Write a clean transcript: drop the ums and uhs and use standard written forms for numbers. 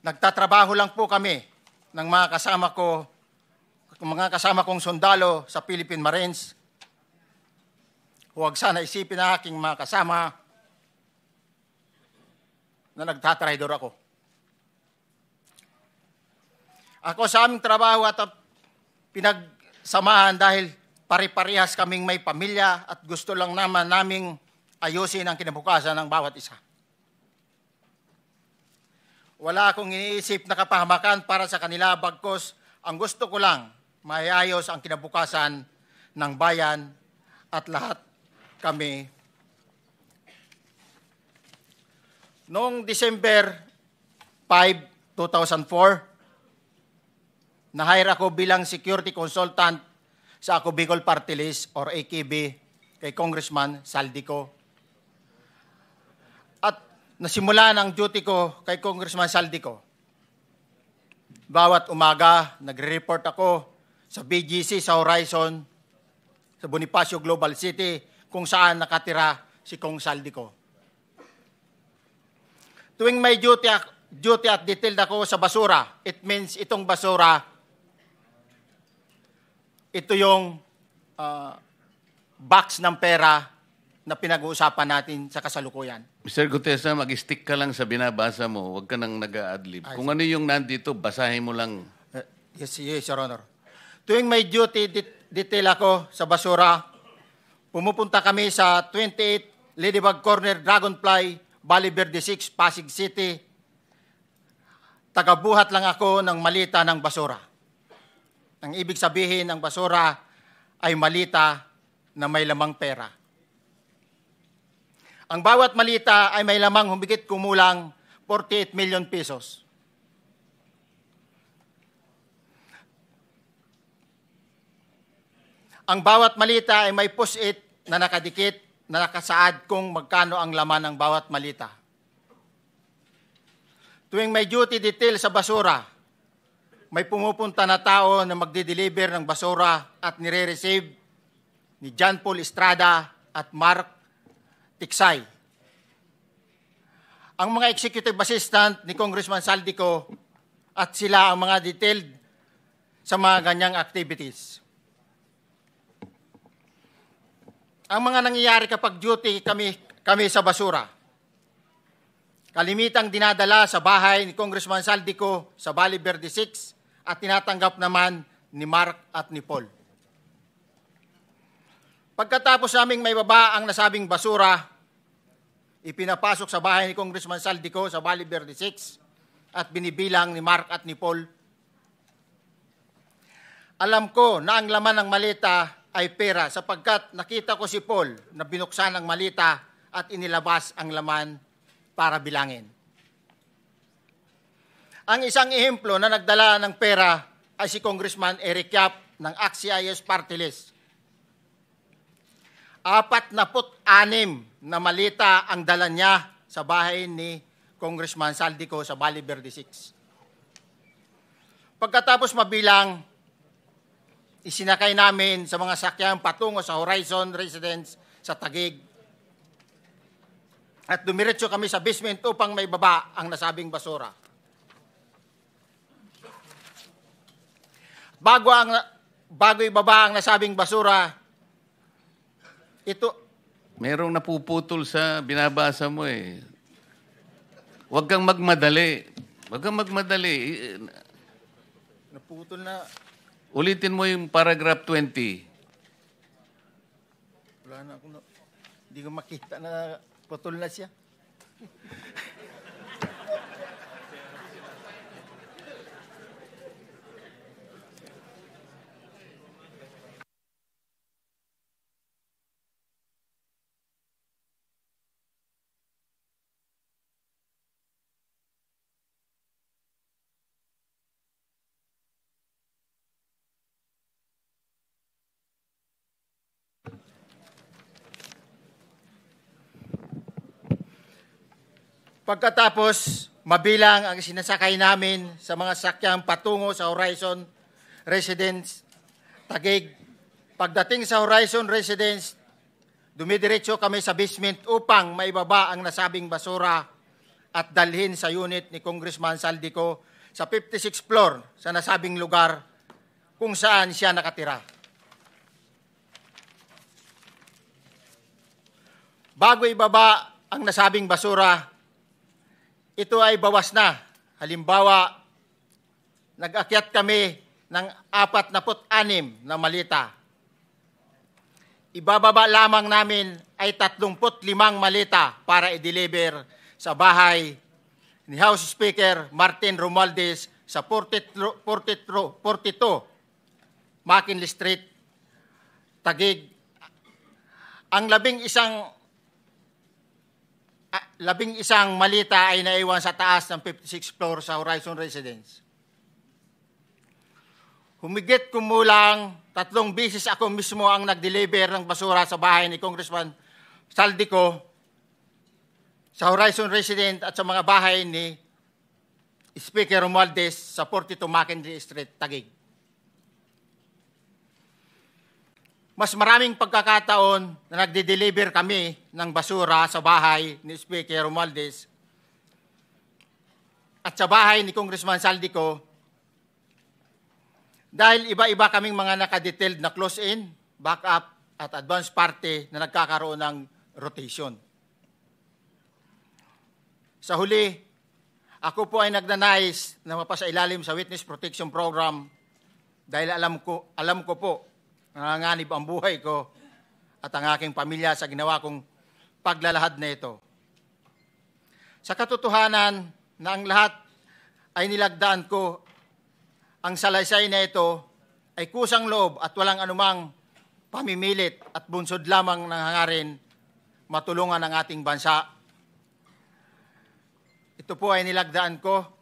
Nagtatrabaho lang po kami ng mga kasama kong sundalo sa Philippine Marines. Huwag sana isipin ng aking mga kasama na nagtatraidor ako. Ako sa aming trabaho at pinagsamahan dahil pare-parehas kaming may pamilya at gusto lang naman naming ayusin ang kinabukasan ng bawat isa. Wala akong iniisip na kapahamakan para sa kanila, bagkus ang gusto ko lang maiayos ang kinabukasan ng bayan at lahat kami. Noong December 5, 2004, na-hire ako bilang security consultant sa Ako Bicol Party List or AKB kay Congressman Saldico. At nasimula ang duty ko kay Congressman Saldico. Bawat umaga, nagre-report ako sa BGC sa Horizon, sa Bonifacio Global City, kung saan nakatira si Kong Saldico. Tuwing may duty at detailed ako sa basura, it means itong basura, ito yung box ng pera na pinag-uusapan natin sa kasalukuyan. Mr. Gutesa, mag-stick ka lang sa binabasa mo. Huwag ka nang nag-a-adlib. Kung ano yung nandito, basahin mo lang. Yes, Your Honor. Tuwing may duty detail ako sa basura, pumupunta kami sa 28 Ladybug Corner, Dragonfly, Valle Verde 6, Pasig City. Tagabuhat lang ako ng malita ng basura. Ang ibig sabihin ng basura ay malita na may lamang pera. Ang bawat malita ay may lamang humigit kumulang 48 million pesos. Ang bawat malita ay may post-it na nakadikit na nakasaad kung magkano ang laman ng bawat malita. Tuwing may duty detail sa basura, may pumupunta na tao na magdi-deliver ng basura at nire-receive ni John Paul Estrada at Mark Tiksay. Ang mga executive assistant ni Congressman Saldico at sila ang mga detailed sa mga ganyang activities. Ang mga nangyayari kapag duty kami sa basura, kalimitang dinadala sa bahay ni Congressman Saldico sa Valle Verde 6 at tinatanggap naman ni Mark at ni Paul. Pagkatapos naming may baba ang nasabing basura, ipinapasok sa bahay ni Congressman Saldico sa Valle Verde 6 at binibilang ni Mark at ni Paul. Alam ko na ang laman ng malita ay pera sapagkat nakita ko si Paul na binuksan ang malita at inilabas ang laman para bilangin. Ang isang ehemplo na nagdala ng pera ay si Congressman Eric Yap ng AXIS Party List. 46 na malita ang dala niya sa bahay ni Congressman Saldico sa Valle Verde 6. Pagkatapos mabilang, isinakay namin sa mga sakyang patungo sa Horizon Residence sa Taguig. At dumiretso kami sa basement upang may baba ang nasabing basura. Bago ibaba ang nasabing basura, ito... Merong napuputol sa binabasa mo eh. Huwag kang magmadali. Huwag kang magmadali. Naputol na... Ulitin mo yung paragraph 20. Wala na akong... Hindi ko makita na putol na siya. Pagkatapos, mabilang ang sinasakay namin sa mga sakyang patungo sa Horizon Residence, Taguig. Pagdating sa Horizon Residence, dumidiretso kami sa basement upang maibaba ang nasabing basura at dalhin sa unit ni Congressman Saldico sa 56th floor sa nasabing lugar kung saan siya nakatira. Bago ibaba ang nasabing basura, ito ay bawas na. Halimbawa, nag-akyat kami ng 46 na malita. Ibababa lamang namin ay 35 malita para i-deliver sa bahay ni House Speaker Martin Romualdez sa 42 McKinley Street, Taguig. Ang labing isang malita ay naiwan sa taas ng 56th floor sa Horizon Residence. Humigit kumulang 3 bisis ako mismo ang nag-deliver ng basura sa bahay ni Congressman Saldico, sa Horizon Residence at sa mga bahay ni Speaker Romualdez sa 42 McKinley Street, Taguig. Mas maraming pagkakataon na nagde-deliver kami ng basura sa bahay ni Speaker Romualdez at sa bahay ni Congressman Saldico dahil iba-iba kaming mga nakadetailed na close-in, backup at advance party na nagkakaroon ng rotation. Sa huli, ako po ay nagnanais na mapasailalim sa Witness Protection Program dahil alam ko po nanganganib ang buhay ko at ang aking pamilya sa ginawa kong paglalahad na ito. Sa katotohanan na ang lahat ay nilagdaan ko, ang salaysay na ito ay kusang loob at walang anumang pamimilit at bunsod lamang ng hangarin matulungan ang ating bansa. Ito po ay nilagdaan ko